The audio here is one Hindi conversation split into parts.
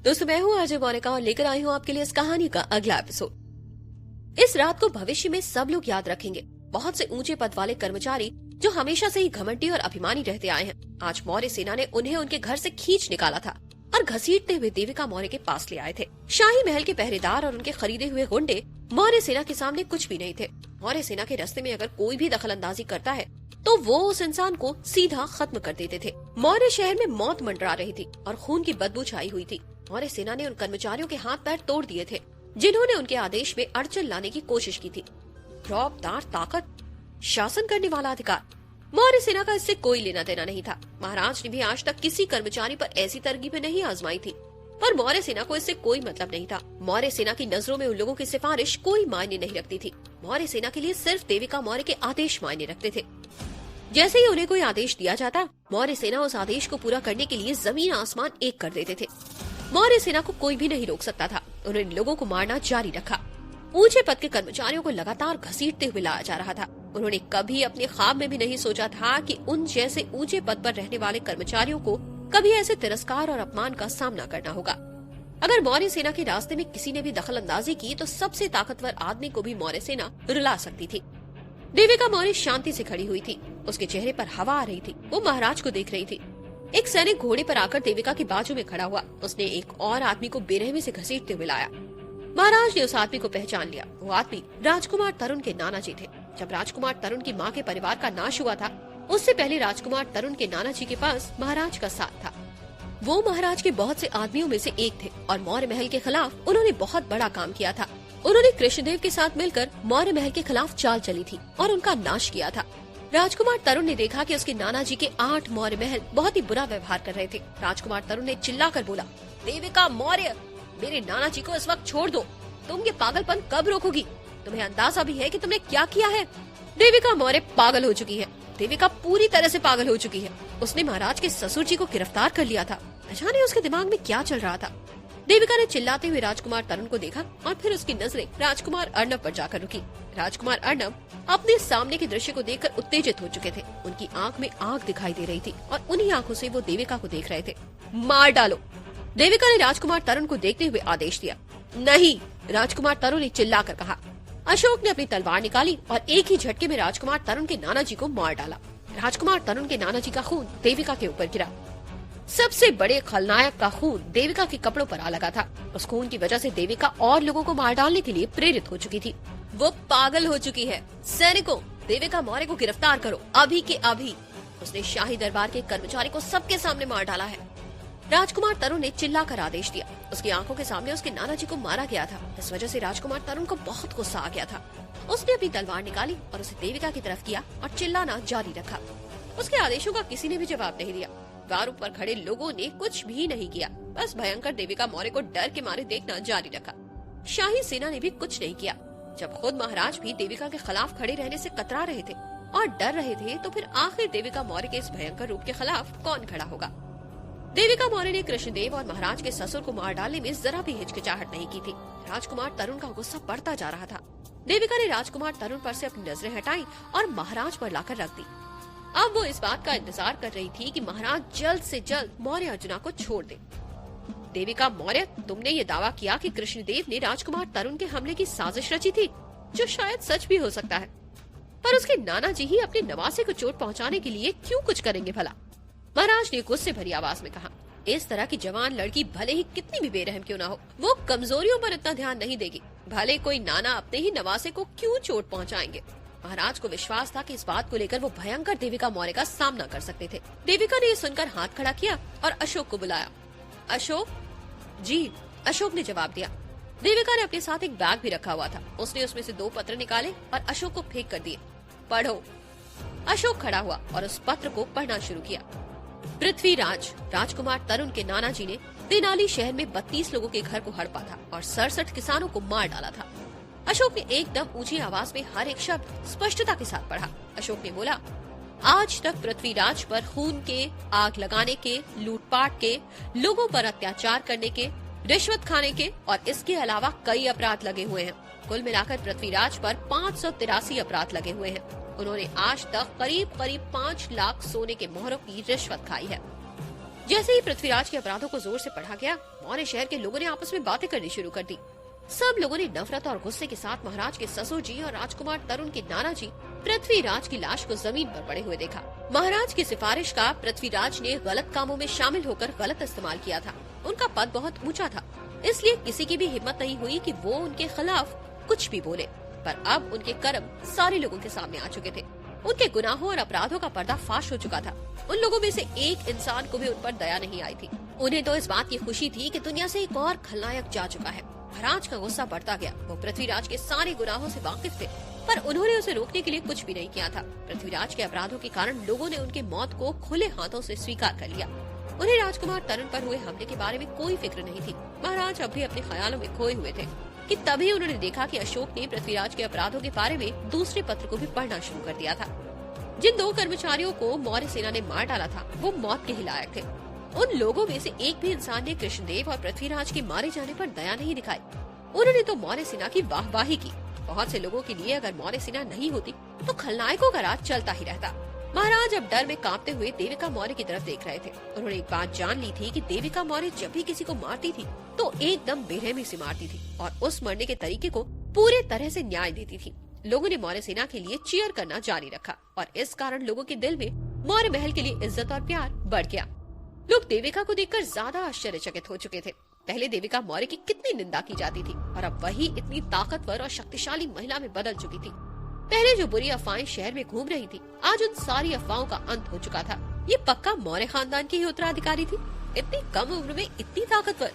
दोस्तों, मैं हूँ अजय मौलिका और लेकर आई हूँ आपके लिए इस कहानी का अगला एपिसोड। इस रात को भविष्य में सब लोग याद रखेंगे। बहुत से ऊंचे पद वाले कर्मचारी जो हमेशा से ही घमंडी और अभिमानी रहते आए हैं, आज मौर्य सेना ने उन्हें उनके घर से खींच निकाला था और घसीटते हुए देविका मौर्य के पास ले आए थे। शाही महल के पहरेदार और उनके खरीदे हुए गुंडे मौर्य सेना के सामने कुछ भी नहीं थे। मौर्य सेना के रास्ते में अगर कोई भी दखल अंदाजी करता है तो वो उस इंसान को सीधा खत्म कर देते थे। मौर्य शहर में मौत मंडरा रही थी और खून की बदबू छाई हुई थी। मौर्य सेना ने उन कर्मचारियों के हाथ पैर तोड़ दिए थे जिन्होंने उनके आदेश में अड़चन लाने की कोशिश की थी। रौबदार ताकत, शासन करने वाला अधिकार, मौर्य सेना का इससे कोई लेना देना नहीं था। महाराज ने भी आज तक किसी कर्मचारी पर ऐसी तरकीबें नहीं आजमाई थी, पर मौर्य सेना को इससे कोई मतलब नहीं था। मौर्य सेना की नजरों में उन लोगों की सिफारिश कोई मायने नहीं रखती थी। मौर्य सेना के लिए सिर्फ देविका मौर्य के आदेश मायने रखते थे। जैसे ही उन्हें कोई आदेश दिया जाता, मौर्य सेना उस आदेश को पूरा करने के लिए जमीन आसमान एक कर देते थे। मौर्य सेना को कोई भी नहीं रोक सकता था। उन्होंने लोगों को मारना जारी रखा। ऊंचे पद के कर्मचारियों को लगातार घसीटते हुए लाया जा रहा था। उन्होंने कभी अपने ख्वाब में भी नहीं सोचा था कि उन जैसे ऊंचे पद पर रहने वाले कर्मचारियों को कभी ऐसे तिरस्कार और अपमान का सामना करना होगा। अगर मौर्य सेना के रास्ते में किसी ने भी दखल अंदाजी की तो सबसे ताकतवर आदमी को भी मौर्य सेना रुला सकती थी। देविका मौर्य शांति से खड़ी हुई थी। उसके चेहरे पर हवा आ रही थी। वो महाराज को देख रही थी। एक सैनिक घोड़े पर आकर देविका के बाजू में खड़ा हुआ। उसने एक और आदमी को बेरहमी से घसीटते हुए लाया। महाराज ने उस आदमी को पहचान लिया। वो आदमी राजकुमार तरुण के नाना जी थे। जब राजकुमार तरुण की माँ के परिवार का नाश हुआ था, उससे पहले राजकुमार तरुण के नाना जी के पास महाराज का साथ था। वो महाराज के बहुत से आदमियों में से एक थे और मौर्य महल के खिलाफ उन्होंने बहुत बड़ा काम किया था। उन्होंने कृष्णदेव के साथ मिलकर मौर्य महल के खिलाफ चाल चली थी और उनका नाश किया था। राजकुमार तरुण ने देखा कि उसके नाना जी के 8 मौर्य महल बहुत ही बुरा व्यवहार कर रहे थे। राजकुमार तरुण ने चिल्लाकर बोला, देविका मौर्य, मेरे नाना जी को इस वक्त छोड़ दो। तुम ये पागलपन कब रोकोगी? तुम्हें अंदाजा भी है कि तुमने क्या किया है? देविका मौर्य पागल हो चुकी है। देविका पूरी तरह से पागल हो चुकी है। उसने महाराज के ससुर जी को गिरफ्तार कर लिया था। न जाने उसके दिमाग में क्या चल रहा था। देविका ने चिल्लाते हुए राजकुमार तरुण को देखा और फिर उसकी नजरें राजकुमार अर्णव पर जाकर रुकी। राजकुमार अर्णव अपने सामने के दृश्य को देखकर उत्तेजित हो चुके थे। उनकी आंख में आग दिखाई दे रही थी और उन्हीं आंखों से वो देविका को देख रहे थे। मार डालो, देविका ने राजकुमार तरुण को देखते हुए आदेश दिया। नहीं, राजकुमार तरुण ने चिल्लाकर कहा। अशोक ने अपनी तलवार निकाली और एक ही झटके में राजकुमार तरुण के नाना जी को मार डाला। राजकुमार तरुण के नाना जी का खून देविका के ऊपर गिरा। सबसे बड़े खलनायक का खून देविका के कपड़ों पर आ लगा था। उस खून की वजह से देविका और लोगों को मार डालने के लिए प्रेरित हो चुकी थी। वो पागल हो चुकी है। सैनिकों, देविका मौर्य को गिरफ्तार करो, अभी के अभी। उसने शाही दरबार के कर्मचारी को सबके सामने मार डाला है। राजकुमार तरुण ने चिल्लाकर आदेश दिया। उसकी आंखों के सामने उसके नाना जी को मारा गया था। इस वजह से राजकुमार तरुण को बहुत गुस्सा आ गया था। उसने अपनी तलवार निकाली और उसे देविका की तरफ किया और चिल्लाना जारी रखा। उसके आदेशों का किसी ने भी जवाब नहीं दिया। द्वारों पर खड़े लोगों ने कुछ भी नहीं किया, बस भयंकर देविका मौर्य को डर के मारे देखना जारी रखा। शाही सेना ने भी कुछ नहीं किया। जब खुद महाराज भी देविका के खिलाफ खड़े रहने से कतरा रहे थे और डर रहे थे, तो फिर आखिर देविका मौर्य के इस भयंकर रूप के खिलाफ कौन खड़ा होगा? देविका मौर्य ने कृष्णदेव और महाराज के ससुर को मार डालने में जरा भी हिचकिचाहट नहीं की थी। राजकुमार तरुण का गुस्सा बढ़ता जा रहा था। देविका ने राजकुमार तरुण पर से अपनी नजरें हटाई और महाराज पर लाकर रख दी। अब वो इस बात का इंतजार कर रही थी कि महाराज जल्द से जल्द मौर्य अर्जुना को छोड़ दे। देविका मौर्य, तुमने ये दावा किया कि कृष्णदेव ने राजकुमार तरुण के हमले की साजिश रची थी, जो शायद सच भी हो सकता है, पर उसके नाना जी ही अपने नवासे को चोट पहुंचाने के लिए क्यों कुछ करेंगे भला? महाराज ने गुस्से भरी आवाज में कहा। इस तरह की जवान लड़की भले ही कितनी भी बेरहम क्यों ना हो, वो कमजोरियों पर इतना ध्यान नहीं देगी। भले कोई नाना अपने ही नवासे को क्यों चोट पहुंचाएंगे। महाराज को विश्वास था कि इस बात को लेकर वो भयंकर देविका मौर्य का सामना कर सकते थे। देविका ने ये सुनकर हाथ खड़ा किया और अशोक को बुलाया। अशोक जी, अशोक ने जवाब दिया। देविका ने अपने साथ एक बैग भी रखा हुआ था। उसने उसमें से 2 पत्र निकाले और अशोक को फेंक कर दिए। पढ़ो। अशोक खड़ा हुआ और उस पत्र को पढ़ना शुरू किया। पृथ्वीराज, राजकुमार तरुण के नाना जी ने तेनाली शहर में 32 लोगों के घर को हड़पा था और 67 किसानों को मार डाला था। अशोक ने एकदम ऊंची आवाज में हर एक शब्द स्पष्टता के साथ पढ़ा। अशोक ने बोला, आज तक पृथ्वीराज पर खून के, आग लगाने के, लूटपाट के, लोगों पर अत्याचार करने के, रिश्वत खाने के और इसके अलावा कई अपराध लगे हुए हैं। कुल मिलाकर पृथ्वीराज पर 583 अपराध लगे हुए हैं। उन्होंने आज तक करीब 5 लाख सोने के मोहरों की रिश्वत खाई है। जैसे ही पृथ्वीराज के अपराधों को जोर से पढ़ा गया, मौर्य शहर के लोगों ने आपस में बातें करनी शुरू कर दी। सब लोगों ने नफरत और गुस्से के साथ महाराज के ससुर जी और राजकुमार तरुण के नाना जी पृथ्वीराज की लाश को जमीन पर पड़े हुए देखा। महाराज की सिफारिश का पृथ्वीराज ने गलत कामों में शामिल होकर गलत इस्तेमाल किया था। उनका पद बहुत ऊंचा था, इसलिए किसी की भी हिम्मत नहीं हुई कि वो उनके खिलाफ कुछ भी बोले। पर अब उनके कर्म सारे लोगों के सामने आ चुके थे। उनके गुनाहों और अपराधों का पर्दा फाश हो चुका था। उन लोगों में से एक इंसान को भी उन पर दया नहीं आई थी। उन्हें तो इस बात की खुशी थी कि दुनिया से एक और खलनायक जा चुका है। महाराज का गुस्सा बढ़ता गया। वो पृथ्वीराज के सारे गुनाहों से वाकिफ थे, पर उन्होंने उसे रोकने के लिए कुछ भी नहीं किया था। पृथ्वीराज के अपराधों के कारण लोगों ने उनके मौत को खुले हाथों से स्वीकार कर लिया। उन्हें राजकुमार तरुण पर हुए हमले के बारे में कोई फिक्र नहीं थी। महाराज अब भी अपने ख्यालों में खोए हुए थे कि तभी उन्होंने देखा कि अशोक ने पृथ्वीराज के अपराधों के बारे में दूसरे पत्र को भी पढ़ना शुरू कर दिया था। जिन 2 कर्मचारियों को मौर्य सेना ने मार डाला था, वो मौत के ही लायक थे। उन लोगों में से एक भी इंसान ने कृष्णदेव और पृथ्वीराज के मारे जाने पर दया नहीं दिखाई। उन्होंने तो मौर्य सेना की वाहवाही की। बहुत से लोगों के लिए अगर मौर्य सेना नहीं होती तो खलनायकों का राज चलता ही रहता। महाराज अब डर में कांपते हुए देविका मौर्य की तरफ देख रहे थे। उन्होंने एक बात जान ली थी कि देविका मौर्य जब भी किसी को मारती थी तो एकदम बेरहमी से मारती थी और उस मरने के तरीके को पूरे तरह से न्याय देती थी। लोगों ने मौर्य सेना के लिए चीयर करना जारी रखा और इस कारण लोगों के दिल में मौर्य महल के लिए इज्जत और प्यार बढ़ गया। लोग देविका को देखकर ज्यादा आश्चर्यचकित हो चुके थे। पहले देविका मौर्य की कितनी निंदा की जाती थी और अब वही इतनी ताकतवर और शक्तिशाली महिला में बदल चुकी थी। पहले जो बुरी अफवाहें शहर में घूम रही थी, आज उन सारी अफवाहों का अंत हो चुका था। ये पक्का मौर्य खानदान की ही उत्तराधिकारी थी। इतनी कम उम्र में इतनी ताकतवर,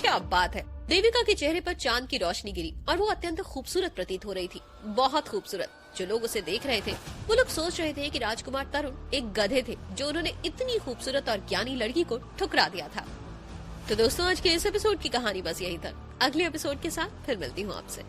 क्या बात है। देविका के चेहरे पर चांद की रोशनी गिरी और वो अत्यंत खूबसूरत प्रतीत हो रही थी, बहुत खूबसूरत। जो लोग उसे देख रहे थे वो लोग सोच रहे थे कि राजकुमार तरुण एक गधे थे जो उन्होंने इतनी खूबसूरत और ज्ञानी लड़की को ठुकरा दिया था। तो दोस्तों, आज के इस एपिसोड की कहानी बस यही तक। अगले एपिसोड के साथ फिर मिलती हूँ आपसे।